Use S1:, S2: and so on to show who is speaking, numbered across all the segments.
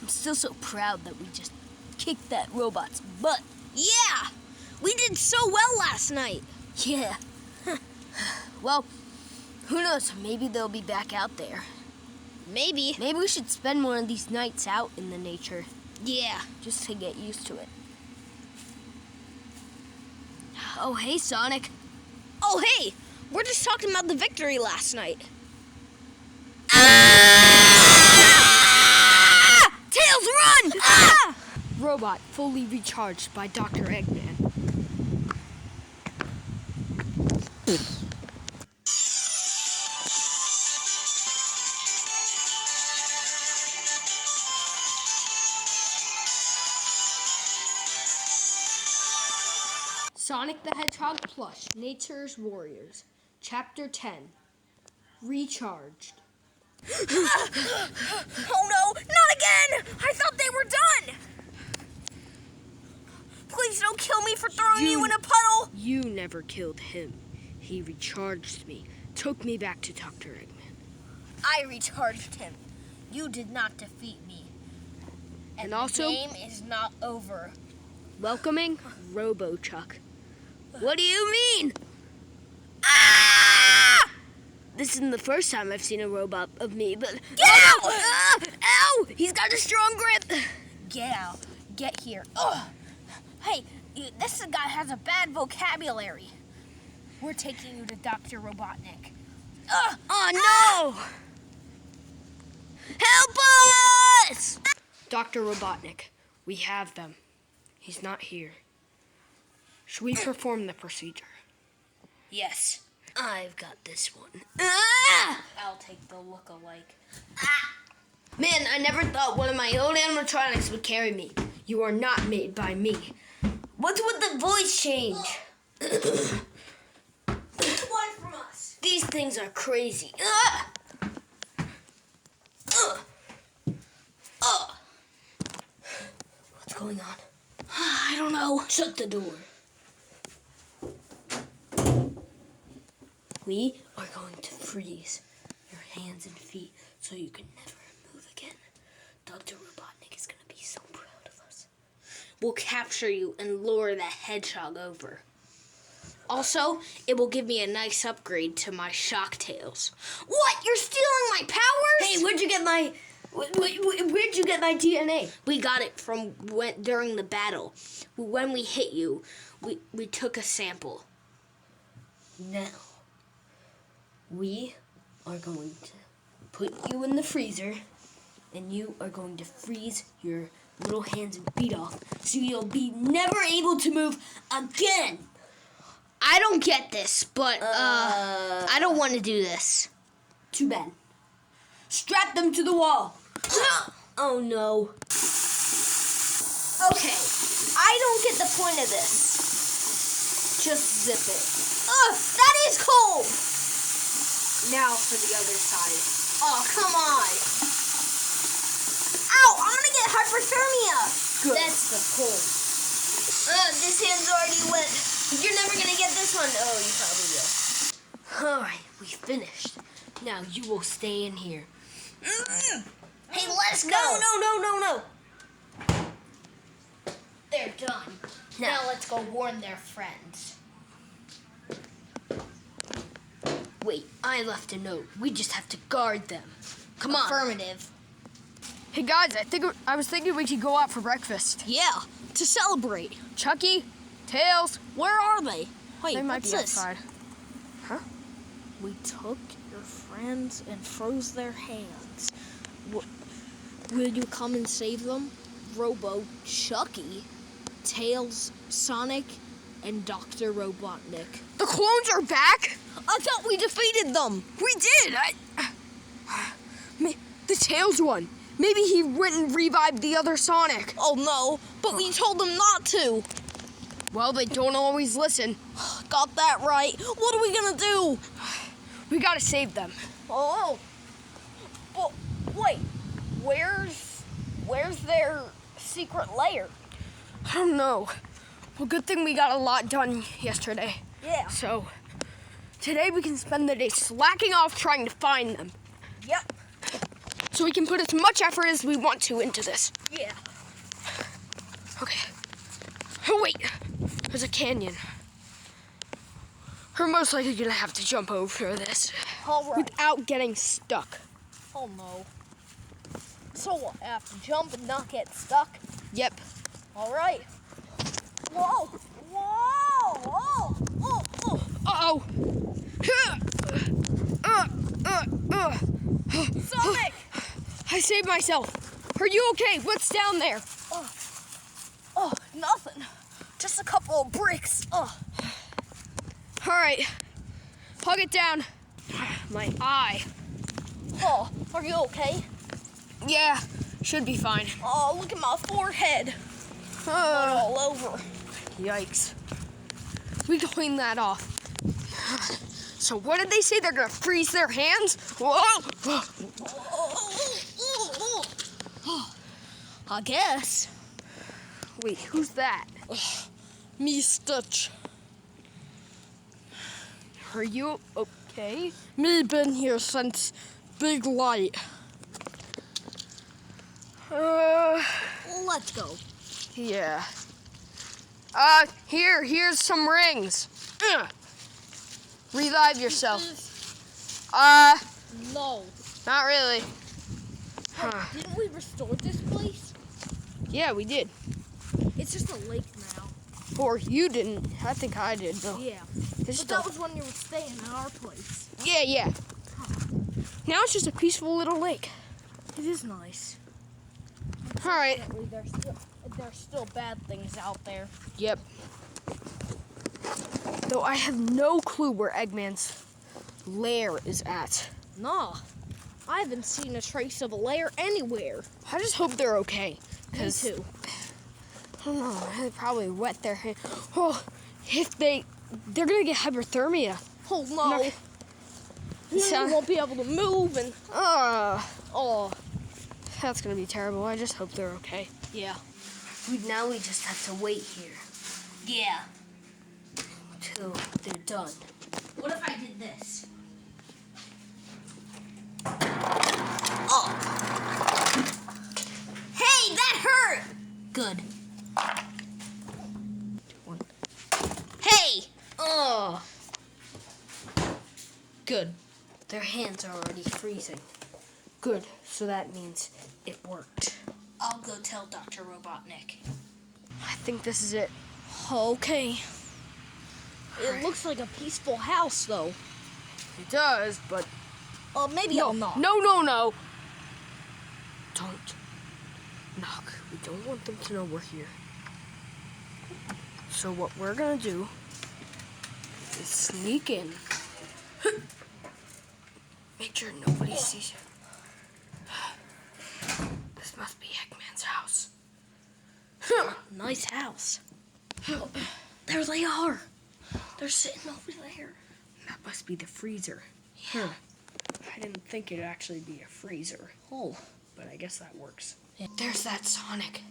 S1: I'm still so proud that we just kicked that robot's butt.
S2: Yeah! We did so well last night.
S1: Yeah. Well, who knows? Maybe they'll be back out there.
S2: Maybe.
S1: Maybe we should spend one of these nights out in the nature.
S2: Yeah.
S1: Just to get used to it. Oh, hey, Sonic.
S2: Oh, hey! We're just talking about the victory last night.
S1: Tails, run! Robot fully recharged by Dr. Eggman. Sonic the Hedgehog Plush, Nature's Warriors, Chapter 10, Recharged.
S2: Oh no, not again! I thought they were done! Please don't kill me for throwing you in a puddle!
S1: You never killed him. He recharged me, took me back to Dr. Eggman.
S2: I recharged him. You did not defeat me. And
S1: also,
S2: the game is not over.
S1: Welcoming RoboChuck. What do you mean?
S2: Ah!
S1: This isn't the first time I've seen a robot of me, but...
S2: Get out!
S1: Ow! He's got a strong grip!
S2: Get out. Get here. Ugh. Hey, this guy has a bad vocabulary. We're taking you to Dr. Robotnik. Ugh.
S1: Oh, no! Help us! Dr. Robotnik, we have them. He's not here. Should we perform the procedure?
S2: Yes.
S1: I've got this one.
S2: I'll take the look-alike.
S1: Man, I never thought one of my own animatronics would carry me. You are not made by me. What's with the voice change?
S2: One from us.
S1: These things are crazy. What's going on?
S2: I don't know.
S1: Shut the door. We are going to freeze your hands and feet so you can never move again. Dr. Robotnik is going to be so proud of us.
S2: We'll capture you and lure the hedgehog over. Also, it will give me a nice upgrade to my shock tails. What? You're stealing my powers?
S1: Hey, where'd you get my DNA?
S2: We got it from during the battle. When we hit you, we took a sample.
S1: Now, we are going to put you in the freezer, and you are going to freeze your little hands and feet off, so you'll be never able to move again.
S2: I don't get this, but I don't want to do this.
S1: Too bad. Strap them to the wall. Oh no.
S2: Okay, I don't get the point of this.
S1: Just zip it.
S2: Ugh, that is cold.
S1: Now for the other side.
S2: Oh, come on. Ow, I'm gonna get hyperthermia.
S1: Good.
S2: That's the point. This hand's already wet. You're never gonna get this one. Oh, you probably will.
S1: All right, we finished. Now you will stay in here.
S2: Hey, let's go.
S1: No.
S2: They're done. Now let's go warn their friends.
S1: Wait, I left a note. We just have to guard them. Come on.
S2: Affirmative.
S3: Hey guys, I was thinking we could go out for breakfast.
S2: Yeah, to celebrate.
S3: Chucky, Tails,
S2: Where are they? Wait,
S3: they might
S2: what's
S3: be
S2: this?
S3: outside.
S2: We took your friends and froze their hands. Will you come and save them? Robo, Chucky, Tails, Sonic, and Dr. Robotnik.
S3: The clones are back?
S2: I thought we defeated them.
S3: We did. The Tails one. Maybe he went and revived the other Sonic.
S2: Oh no, but we told them not to.
S3: Well, they don't always listen.
S2: Got that right. What are we gonna do?
S3: We gotta save them.
S2: Oh. Well, wait. Where's their secret lair?
S3: I don't know. Well, good thing we got a lot done yesterday.
S2: Yeah.
S3: So, today we can spend the day slacking off trying to find them.
S2: Yep.
S3: so we can put as much effort as we want to into this.
S2: Yeah.
S3: Okay. Oh, wait. There's a canyon. We're most likely gonna have to jump over this
S2: All right.
S3: without getting stuck.
S2: Oh no. So we'll have to jump and not get stuck.
S3: Yep.
S2: All right. Whoa! Whoa! Whoa! Oh! Oh!
S3: Uh-oh.
S2: Sonic!
S3: I saved myself. Are you okay? What's down there?
S2: Oh, nothing. Just a couple of bricks. Oh.
S3: All right. I'll get down. My eye.
S2: Oh, are you okay?
S3: Yeah, should be fine.
S2: Oh, look at my forehead. All over.
S3: Yikes. We can clean that off. So what did they say? They're gonna freeze their hands? Whoa!
S2: I guess.
S3: Wait, who's that?
S2: Me Stitch.
S3: Are you okay?
S2: Me been here since Big Light. Let's go.
S3: Yeah. Here's some rings. Revive yourself.
S2: No.
S3: Not really.
S2: Didn't we restore this place?
S3: Yeah, we did.
S2: It's just a lake now.
S3: Or you didn't. I think I did, though.
S2: Yeah.
S3: It's
S2: But
S3: still...
S2: that was when you were staying at our place.
S3: Yeah. Now it's just a peaceful little lake.
S2: It is nice.
S3: All right.
S2: There's still bad things out there.
S3: Yep. Though I have no clue where Eggman's lair is at.
S2: Nah. I haven't seen a trace of a lair anywhere.
S3: I just hope they're okay.
S2: Me too.
S3: I don't know. They probably wet their hands. Oh, they're gonna get hypothermia.
S2: Oh no.
S3: So-
S2: You won't be able to move and
S3: Oh, that's gonna be terrible. I just hope they're okay.
S2: yeah.
S1: Now we just have to wait here.
S2: Yeah.
S1: Till they're done.
S2: What if I did this?
S1: Oh! Hey, that hurt! Good.
S2: Hey!
S1: Oh! Good. Their hands are already freezing. Good. So that means it worked.
S2: I'll go tell Dr. Robotnik.
S3: I think this is it.
S2: Okay. It looks like a peaceful house though.
S3: It does, but
S2: Maybe I'll knock.
S3: no. Don't knock. We don't want them to know we're here. So what we're gonna do is sneak in. Make sure nobody sees you. This must be Eggman's house.
S2: Nice house. There they are. They're sitting over there.
S3: That must be the freezer.
S2: Yeah.
S3: I didn't think it'd actually be a freezer,
S2: Oh.
S3: but I guess that works.
S2: Yeah.
S3: There's that Sonic.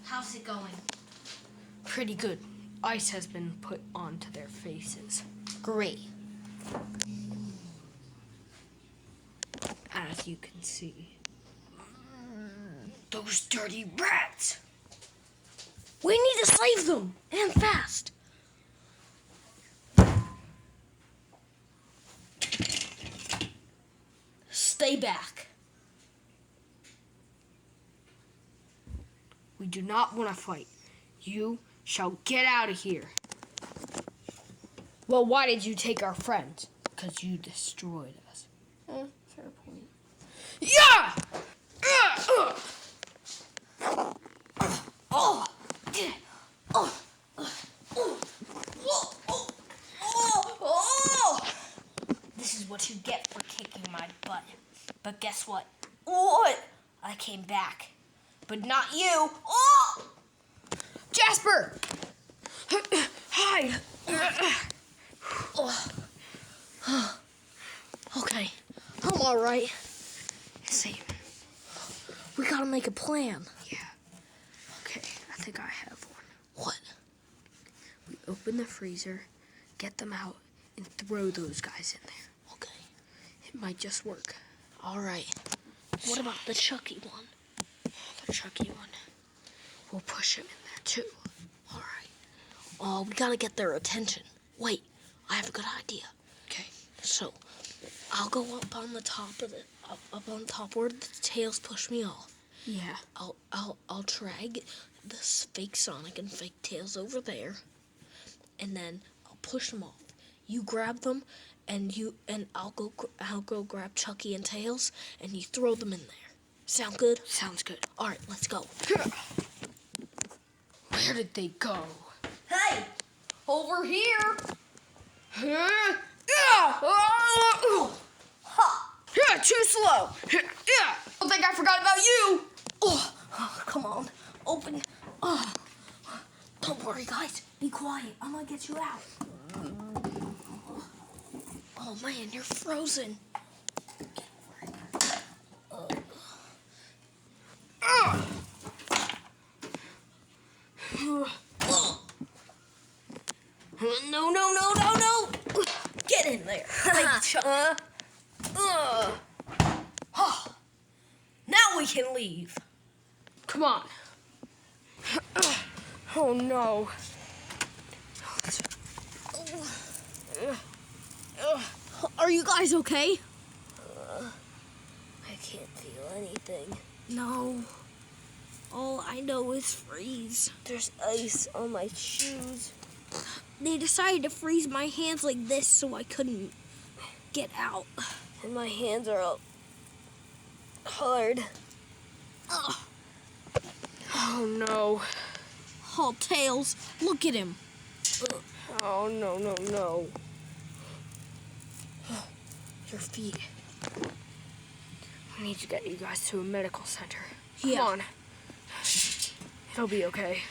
S2: How's it going?
S3: Pretty good. Ice has been put onto their faces.
S2: Great.
S3: As you can see. Those dirty rats!
S2: We need to save them and fast. Stay back.
S3: We do not want to fight. You shall get out of here. Well, why did you take our friends? Because you destroyed us. Fair point. Yeah!
S2: This is what you get for kicking my butt. But guess what?
S1: What?
S2: I came back. But not you. Oh!
S3: Jasper! Hide!
S2: Okay, I'm all right. See, we gotta make a plan.
S3: Yeah. Okay, I think I have one.
S2: What?
S3: We open the freezer, get them out, and throw those guys in there.
S2: Okay.
S3: It might just work.
S2: All right. What about the Chucky one?
S3: The Chucky one. We'll push him in there too.
S2: All right. Oh, we gotta get their attention. Wait, I have a good idea.
S3: Okay.
S2: So, I'll go up on the top of up on top where the tails push me off.
S3: Yeah.
S2: I'll drag this fake Sonic and fake Tails over there, and then I'll push them off. You grab them, and I'll go grab Chucky and Tails, and you throw them in there. Sound good?
S3: Sounds good.
S2: All right, let's go.
S3: Where did they go?
S1: Hey!
S3: Over here.
S1: Ha!
S3: Too slow. Don't think I forgot about you.
S1: Oh, come on. Open. Oh. Don't worry, guys. Be quiet. I'm gonna get you out.
S2: Oh man, you're frozen.
S1: No. Get in there. Now we can leave.
S3: Come on. Oh no.
S2: Are you guys okay?
S1: I can't feel anything.
S2: No. All I know is freeze.
S1: There's ice on my shoes.
S2: They decided to freeze my hands like this so I couldn't get out.
S1: And my hands are all hard.
S2: Ugh.
S3: Oh no.
S2: Oh, Tails, look at him.
S3: Oh no.
S2: Your feet.
S3: I need to get you guys to a medical center.
S2: Yeah.
S3: Come on. It'll be okay.